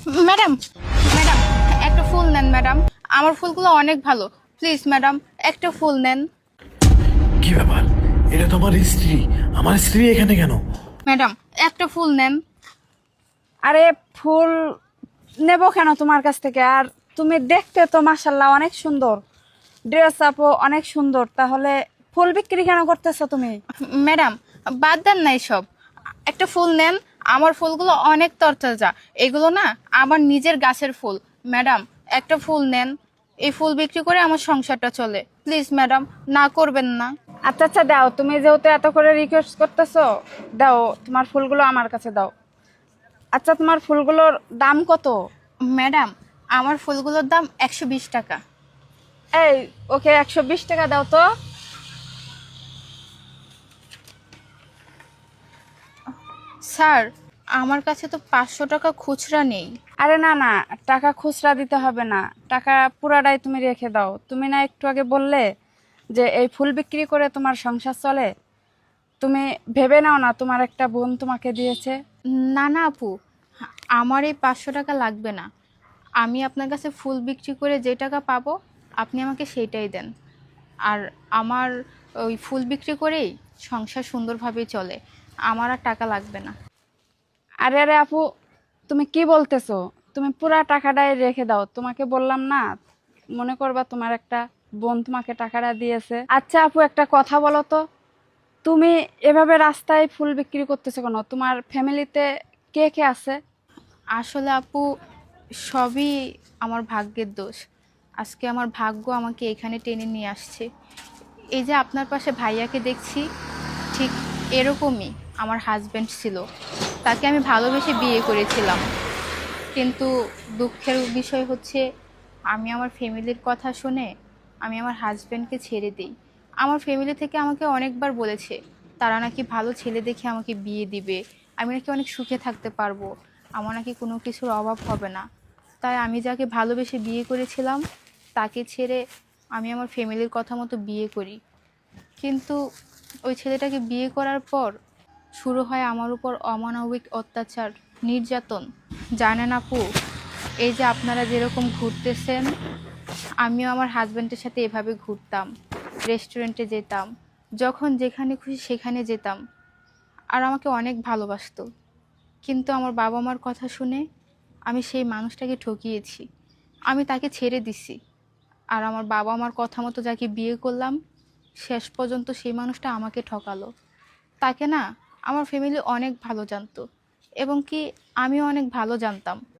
Madam, madam, একটা ফুল নেন madam. আমার ফুলগুলো অনেক ভালো। প্লিজ ম্যাডাম, একটা ফুল নেন। কি ব্যাপার? এটা তো আমার স্ত্রী। আমার স্ত্রী এখানে কেন? ম্যাডাম, একটা ফুল নেন। আরে ফুল নেব কেন তোমার কাছ থেকে? আর তুমি দেখতে তো মাশাল্লাহ অনেক সুন্দর, ড্রেস আপও অনেক সুন্দর, তাহলে ফুল বিক্রি কেন করতেছো তুমি? ম্যাডাম, বাদ দেন না এসব। একটা ফুল নেন। আমার ফুলগুলো অনেক তরতাজা। এগুলো না আমার নিজের গাছের ফুল। ম্যাডাম, একটা ফুল নেন। এই ফুল বিক্রি করে আমার সংসারটা চলে। প্লিজ ম্যাডাম, না করবেন না। আচ্ছা আচ্ছা, দাও। তুমি যেহেতু এত করে রিকোয়েস্ট করতেছো, দাও, তোমার ফুলগুলো আমার কাছে দাও। আচ্ছা, তোমার ফুলগুলোর দাম কত? ম্যাডাম, আমার ফুলগুলোর দাম 120 টাকা। এই, ওকে 120 টাকা দাও তো। স্যার, আমার কাছে তো 500 টাকা খুচরা নেই। আরে না না, টাকা খুচরা দিতে হবে না, টাকা পুরাটাই তুমি রেখে দাও। তুমি না একটু আগে বললে যে এই ফুল বিক্রি করে তোমার সংসার চলে? তুমি ভেবে নাও না, তোমার একটা বোন তোমাকে দিয়েছে। না না আপু, আমার এই 500 টাকা লাগবে না। আমি আপনার কাছে ফুল বিক্রি করে যে টাকা পাবো আপনি আমাকে সেইটাই দেন। আর আমার ওই ফুল বিক্রি করেই সংসার সুন্দরভাবেই চলে। আমার আর টাকা লাগবে না। আরে আরে আপু, তুমি কি বলতেছো? তুমি পুরা টাকাটাই রেখে দাও। তোমাকে বললাম না, মনে করবা তোমার একটা বোন তোমাকে টাকাটা দিয়েছে। আচ্ছা আপু, একটা কথা বলো তো, তুমি এভাবে রাস্তায় ফুল বিক্রি করতেছো কেন? তোমার ফ্যামিলিতে কে কে আছে? আসলে আপু, সবই আমার ভাগ্যের দোষ। আজকে আমার ভাগ্য আমাকে এখানে টেনে নিয়ে আসছে। এই যে আপনার পাশে ভাইয়াকে দেখছি, ঠিক এরকমই আমার হাজব্যান্ড ছিল। তাকে আমি ভালোবেসে বিয়ে করেছিলাম। কিন্তু দুঃখের বিষয় হচ্ছে, আমি আমার ফ্যামিলির কথা শুনে আমি আমার হাজব্যান্ডকে ছেড়ে দিই। আমার ফ্যামিলি থেকে আমাকে অনেকবার বলেছে তারা নাকি ভালো ছেলে দেখে আমাকে বিয়ে দিবে, আমি নাকি অনেক সুখে থাকতে পারবো, আমার নাকি কোনো কিছুর অভাব হবে না। তাই আমি যাকে ভালোবেসে বিয়ে করেছিলাম তাকে ছেড়ে আমি আমার ফ্যামিলির কথা মতো বিয়ে করি। কিন্তু ওই ছেলেটাকে বিয়ে করার পর শুরু হয় আমার উপর অমানবিক অত্যাচার, নির্যাতন। জানেন আপু, এই যে আপনারা যেরকম ঘুরতেছেন, আমিও আমার হাজব্যান্ডের সাথে এভাবে ঘুরতাম, রেস্টুরেন্টে যেতাম, যখন যেখানে খুশি সেখানে যেতাম। আর আমাকে অনেক ভালোবাসতো। কিন্তু আমার বাবা মার কথা শুনে আমি সেই মানুষটাকে ঠকিয়েছি। আমি তাকে ছেড়ে দিছি। আর আমার বাবা মার কথা মতো যাকে বিয়ে করলাম, শেষ পর্যন্ত সেই মানুষটা আমাকে ঠকালো। তাকে না আমার ফ্যামিলি অনেক ভালো জানতো, এবং কি আমিও অনেক ভালো জানতাম।